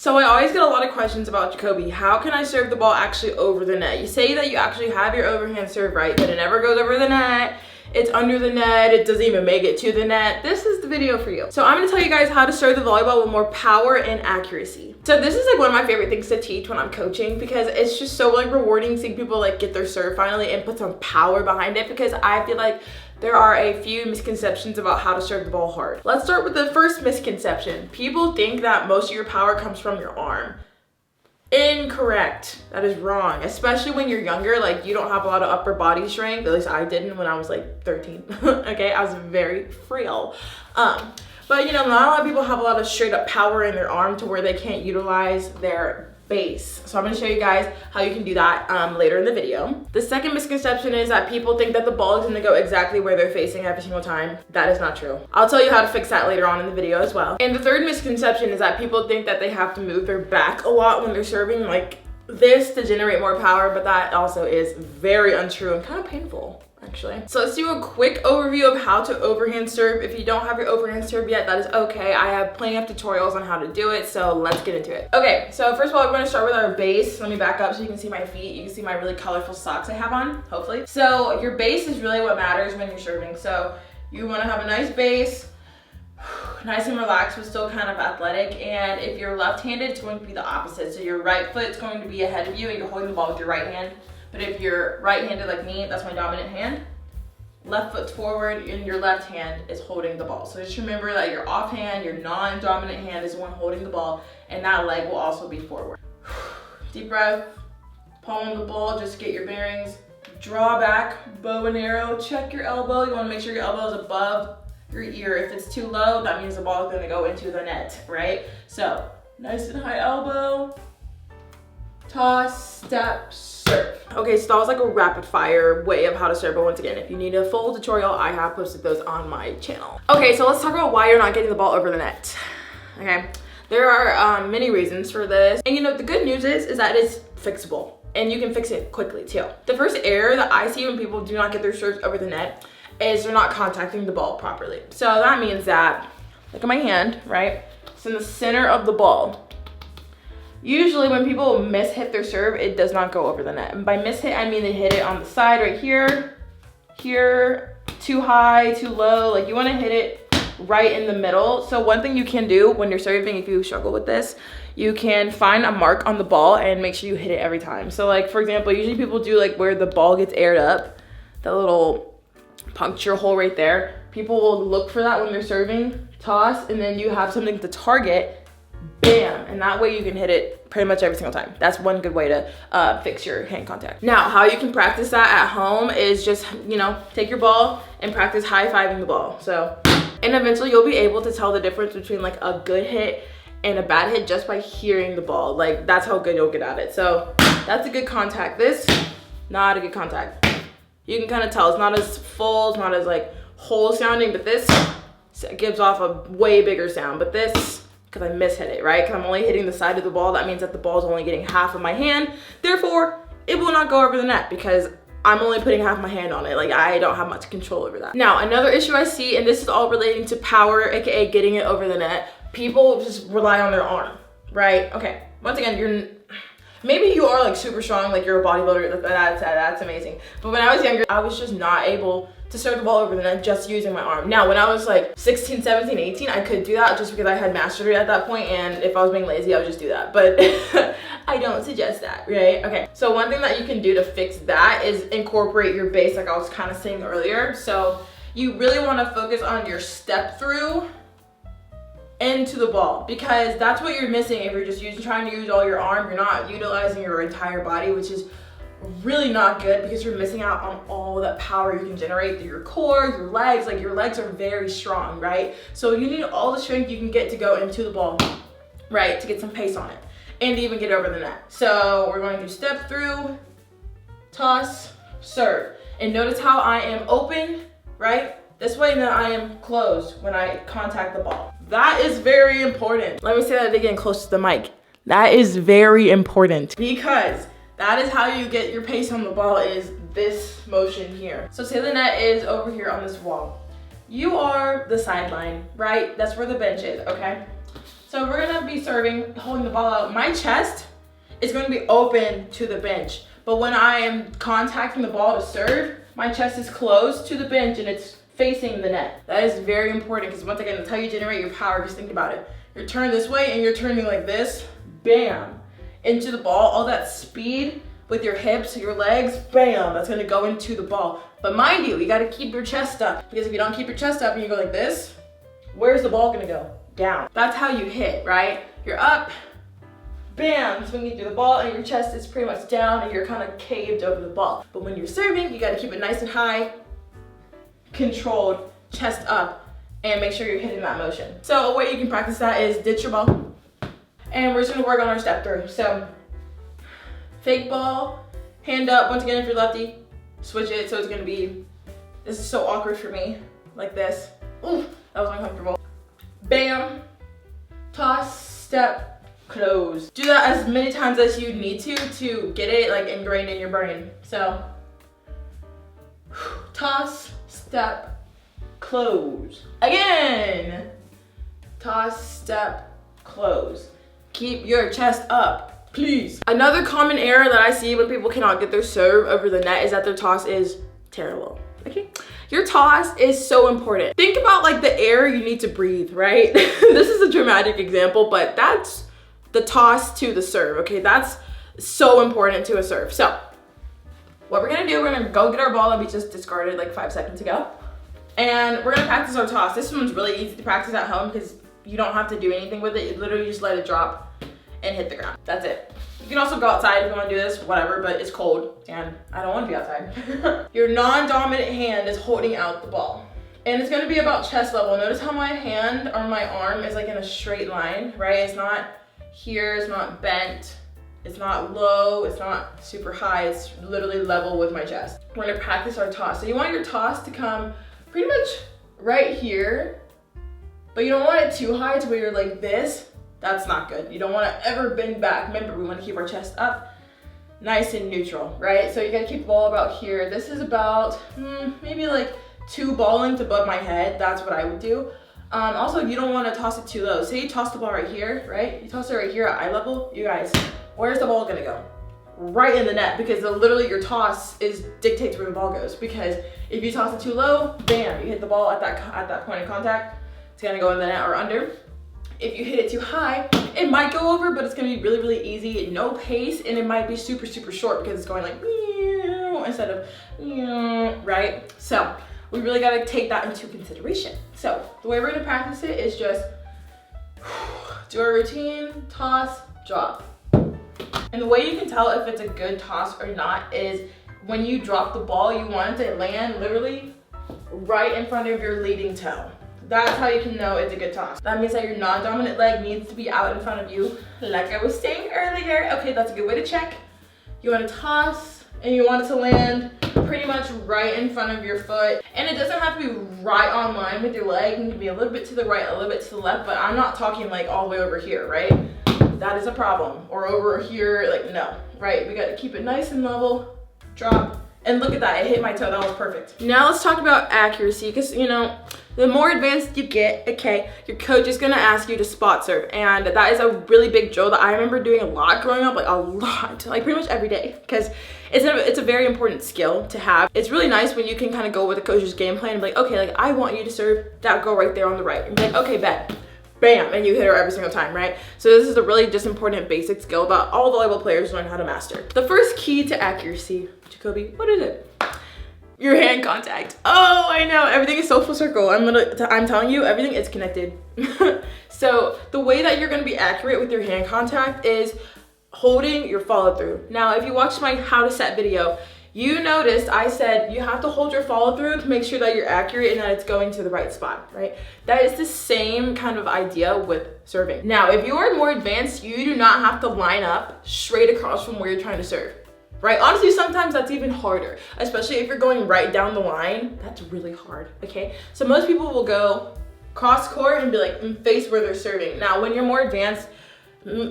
So I always get a lot of questions about Jacoby. How can I serve the ball actually over the net? You say that you actually have your overhand serve right, but it never goes over the net. It's under the net. It doesn't even make it to the net. This is the video for you. So I'm gonna tell you guys how to serve the volleyball with more power and accuracy. So this is like one of my favorite things to teach when I'm coaching, because it's just so like rewarding seeing people like get their serve finally and put some power behind it, because I feel like there are a few misconceptions about how to serve the ball hard. Let's start with the first misconception. People think that most of your power comes from your arm. Incorrect. That is wrong, especially when you're younger. Like, you don't have a lot of upper body strength. At least I didn't when I was like 13. Okay, I was very frail. But you know, not a lot of people have a lot of straight up power in their arm to where they can't utilize their base. So I'm going to show you guys how you can do that later in the video. The second misconception is that people think that the ball is going to go exactly where they're facing every single time. That is not true. I'll tell you how to fix that later on in the video as well. And the third misconception is that people think that they have to move their back a lot when they're serving like this to generate more power, but that also is very untrue and kind of painful, actually. So let's do a quick overview of how to overhand serve. If you don't have your overhand serve yet, that is okay. I have plenty of tutorials on how to do it, so let's get into it. Okay, so first of all, we're gonna start with our base. Let me back up so you can see my feet. You can see my really colorful socks I have on, hopefully. So your base is really what matters when you're serving. So you wanna have a nice base, nice and relaxed, but still kind of athletic. And if you're left-handed, it's going to be the opposite. So your right foot is going to be ahead of you and you're holding the ball with your right hand. But if you're right-handed like me, that's my dominant hand, left foot's forward and your left hand is holding the ball. So just remember that your offhand, your non-dominant hand is the one holding the ball, and that leg will also be forward. Deep breath, palm on the ball, just get your bearings. Draw back, bow and arrow, check your elbow. You wanna make sure your elbow is above your ear. If it's too low, that means the ball is gonna go into the net, right? So nice and high elbow, toss, step, serve. Okay, so that was like a rapid fire way of how to serve, but once again, if you need a full tutorial, I have posted those on my channel. Okay, so let's talk about why you're not getting the ball over the net. Okay, there are many reasons for this. And you know, the good news is that it's fixable and you can fix it quickly too. The first error that I see when people do not get their serves over the net is they're not contacting the ball properly. So that means that, look at my hand, right? It's in the center of the ball. Usually when people miss-hit their serve, it does not go over the net. And by miss-hit, I mean they hit it on the side right here, here, too high, too low. Like, you wanna hit it right in the middle. So one thing you can do when you're serving, if you struggle with this, you can find a mark on the ball and make sure you hit it every time. So like, for example, usually people do like where the ball gets aired up, that little puncture hole right there. People will look for that when they're serving, toss, and then you have something to target, bam, and that way you can hit it pretty much every single time. That's one good way to fix your hand contact. Now, how you can practice that at home is just, you know, take your ball and practice high-fiving the ball. So, and eventually you'll be able to tell the difference between like a good hit and a bad hit just by hearing the ball. Like, that's how good you'll get at it. So that's a good contact. This, not a good contact. You can kind of tell it's not as full, it's not as like whole sounding, but this gives off a way bigger sound. But this, because I mishit it, right? Because I'm only hitting the side of the ball. That means that the ball is only getting half of my hand. Therefore, it will not go over the net because I'm only putting half my hand on it. Like, I don't have much control over that. Now, another issue I see, and this is all relating to power, AKA getting it over the net, people just rely on their arm, right? Okay, once again, maybe you are like super strong, like you're a bodybuilder, that's amazing. But when I was younger, I was just not able to serve the ball over the net just using my arm. Now, when I was like 16, 17, 18, I could do that just because I had mastered it at that point, and if I was being lazy, I would just do that. But I don't suggest that, right? Okay, so one thing that you can do to fix that is incorporate your base, like I was kind of saying earlier. So you really want to focus on your step through into the ball, because that's what you're missing if you're just trying to use all your arm. You're not utilizing your entire body, which is really not good because you're missing out on all that power you can generate through your core, your legs. Like, your legs are very strong, right? So you need all the strength you can get to go into the ball, right? To get some pace on it and even get over the net. So we're going to step through, toss, serve. And notice how I am open, right? This way, and then I am closed when I contact the ball. That is very important. Let me say that again, close to the mic. That is very important because that is how you get your pace on the ball, is this motion here. So say the net is over here on this wall. You are the sideline, right? That's where the bench is, okay? So we're gonna be serving, holding the ball out. My chest is gonna be open to the bench, but when I am contacting the ball to serve, my chest is closed to the bench and it's facing the net. That is very important because once again, that's how you generate your power. Just think about it. You're turned this way and you're turning like this, bam, into the ball. All that speed with your hips, your legs, bam, that's gonna go into the ball. But mind you gotta keep your chest up, because if you don't keep your chest up and you go like this, where's the ball gonna go? Down. That's how you hit, right? You're up, bam, swinging through the ball, and your chest is pretty much down and you're kind of caved over the ball. But when you're serving, you gotta keep it nice and high, controlled, chest up, and make sure you're hitting that motion. So a way you can practice that is ditch your ball, and we're just gonna work on our step through. So fake ball, hand up. Once again, if you're lefty, switch it. So it's gonna be, this is so awkward for me, like this. Ooh, that was uncomfortable. Bam, toss, step, close. Do that as many times as you need to get it like ingrained in your brain. So toss, step, close. Again, toss, step, close. Keep your chest up, please. Another common error that I see when people cannot get their serve over the net is that their toss is terrible. Okay, your toss is so important. Think about like the air you need to breathe, right? This is a dramatic example, but that's the toss to the serve, okay? That's so important to a serve. So what we're gonna do, we're gonna go get our ball that we just discarded like 5 seconds ago, and we're gonna practice our toss. This one's really easy to practice at home because you don't have to do anything with it. You literally just let it drop and hit the ground. That's it. You can also go outside if you want to do this, whatever, but it's cold and I don't want to be outside. Your non-dominant hand is holding out the ball, and it's going to be about chest level. Notice how my hand or my arm is like in a straight line, right? It's not here, it's not bent, it's not low, it's not super high, it's literally level with my chest. We're going to practice our toss. So you want your toss to come pretty much right here, but you don't want it too high to where you're like this. That's not good. You don't want to ever bend back. Remember, we want to keep our chest up, nice and neutral, right? So you got to keep the ball about here. This is about maybe like 2 ball lengths above my head. That's what I would do. Also, you don't want to toss it too low. Say you toss the ball right here, right? You toss it right here at eye level. You guys, where's the ball gonna go? Right in the net, because literally your toss dictates where the ball goes. Because if you toss it too low, bam, you hit the ball at that point of contact. It's gonna go in the net or under. If you hit it too high, it might go over, but it's gonna be really, really easy, no pace, and it might be super, super short because it's going like instead of right? So we really gotta take that into consideration. So the way we're gonna practice it is just do our routine, toss, drop. And the way you can tell if it's a good toss or not is when you drop the ball, you want it to land literally right in front of your leading toe. That's how you can know it's a good toss. That means that your non-dominant leg needs to be out in front of you, like I was saying earlier. Okay, that's a good way to check. You want to toss, and you want it to land pretty much right in front of your foot. And it doesn't have to be right on line with your leg. It can be a little bit to the right, a little bit to the left, but I'm not talking like all the way over here, right? That is a problem. Or over here, like no, right? We got to keep it nice and level, drop. And look at that, it hit my toe, that was perfect. Now let's talk about accuracy, because you know, the more advanced you get, okay, your coach is gonna ask you to spot serve. And that is a really big drill that I remember doing a lot growing up, like a lot, like pretty much every day, because it's a very important skill to have. It's really nice when you can kind of go with the coach's game plan and be like, okay, like I want you to serve that girl right there on the right. And be like, okay, bet. Bam, and you hit her every single time, right? So this is a really just important basic skill that all volleyball players learn how to master. The first key to accuracy, Jacoby, what is it? Your hand contact. Oh, I know, everything is so full circle. I'm telling you, everything is connected. So the way that you're gonna be accurate with your hand contact is holding your follow through. Now, if you watched my how to set video, you noticed I said you have to hold your follow through to make sure that you're accurate and that it's going to the right spot, right? That is the same kind of idea with serving. Now, if you are more advanced, you do not have to line up straight across from where you're trying to serve, right? Honestly, sometimes that's even harder, especially if you're going right down the line. That's really hard, okay? So most people will go cross court and be like face where they're serving. Now, when you're more advanced,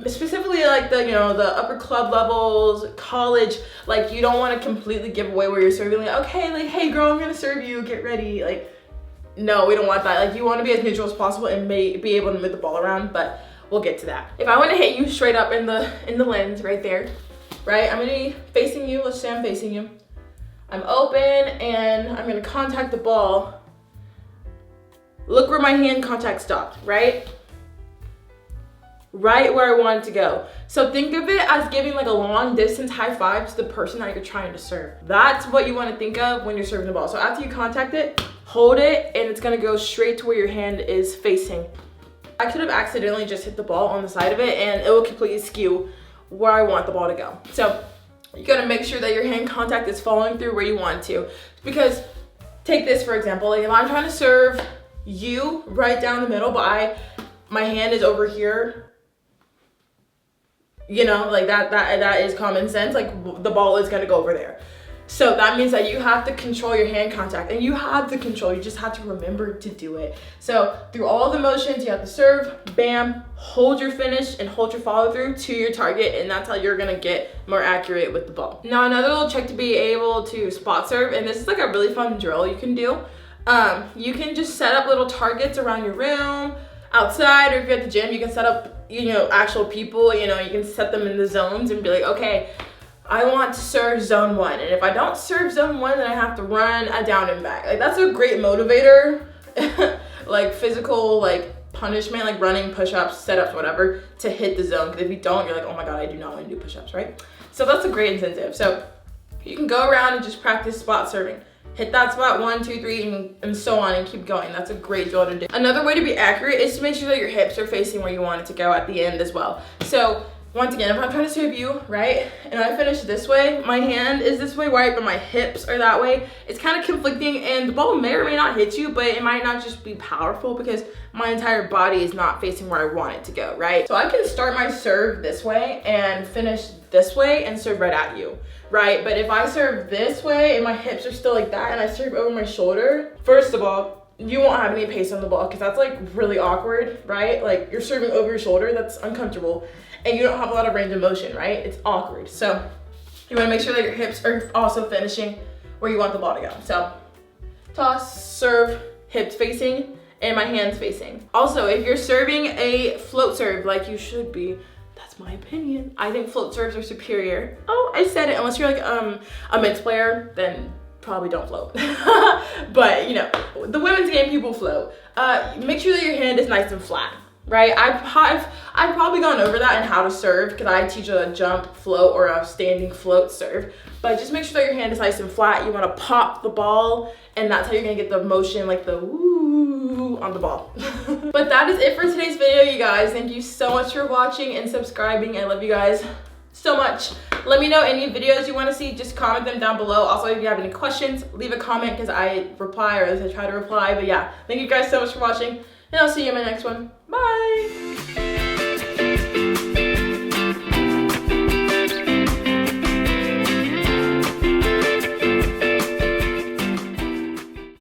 specifically like the upper club levels, college, like you don't want to completely give away where you're serving, like okay, like hey girl, I'm gonna serve you, get ready. Like no, we don't want that. Like you want to be as neutral as possible and be able to move the ball around. But we'll get to that. If I want to hit you straight up in the lens right there, right? I'm gonna be facing you. Let's say I'm facing you. I'm open and I'm gonna contact the ball. Look where my hand contact stopped, right? Right where I want it to go. So think of it as giving like a long distance high five to the person that you're trying to serve. That's what you want to think of when you're serving the ball. So after you contact it, hold it, and it's gonna go straight to where your hand is facing. I could have accidentally just hit the ball on the side of it and it will completely skew where I want the ball to go. So you gotta make sure that your hand contact is following through where you want to. Because take this for example, like if I'm trying to serve you right down the middle, but my hand is over here, you know, like that is common sense. Like the ball is gonna go over there. So that means that you have to control your hand contact, and you have the control, you just have to remember to do it. So through all the motions, you have to serve, bam, hold your finish and hold your follow through to your target, and that's how you're gonna get more accurate with the ball. Now another little trick to be able to spot serve, and this is like a really fun drill you can do. You can just set up little targets around your room, outside, or if you're at the gym, you can set up, you know, actual people, you know, you can set them in the zones and be like, okay, I want to serve zone 1, and if I don't serve zone 1, then I have to run a down and back. Like that's a great motivator, like physical, like punishment, like running, push-ups, set-ups, whatever, to hit the zone. Because if you don't, you're like, oh my god, I do not want to do push-ups, right? So that's a great incentive. So you can go around and just practice spot serving. Hit that spot 1, 2, 3, and so on, and keep going. That's a great drill to do. Another way to be accurate is to make sure that your hips are facing where you want it to go at the end as well. So once again, if I'm trying to serve you, right, and I finish this way, my hand is this way, right, but my hips are that way, it's kind of conflicting, and the ball may or may not hit you, but it might not just be powerful because my entire body is not facing where I want it to go, right? So I can start my serve this way and finish this way and serve right at you, right? But if I serve this way and my hips are still like that and I serve over my shoulder, first of all, you won't have any pace on the ball because that's like really awkward, right? Like you're serving over your shoulder, that's uncomfortable, and you don't have a lot of range of motion, right? It's awkward. So you wanna make sure that your hips are also finishing where you want the ball to go. So toss, serve, hips facing, and my hands facing. Also, if you're serving a float serve like you should be, that's my opinion, I think float serves are superior. Oh, I said it, unless you're like a men's player, then probably don't float. But you know, the women's game, people float. Make sure that your hand is nice and flat, right? I've probably gone over that and how to serve because I teach a jump float or a standing float serve. But just make sure that your hand is nice and flat. You want to pop the ball, and that's how you're gonna get the motion, like the woo on the ball. But that is it for today's video, you guys. Thank you so much for watching and subscribing. I love you guys so much. Let me know any videos you want to see, just comment them down below. Also, if you have any questions, leave a comment because I reply, or at least I try to reply. But yeah, thank you guys so much for watching, and I'll see you in my next one. Bye.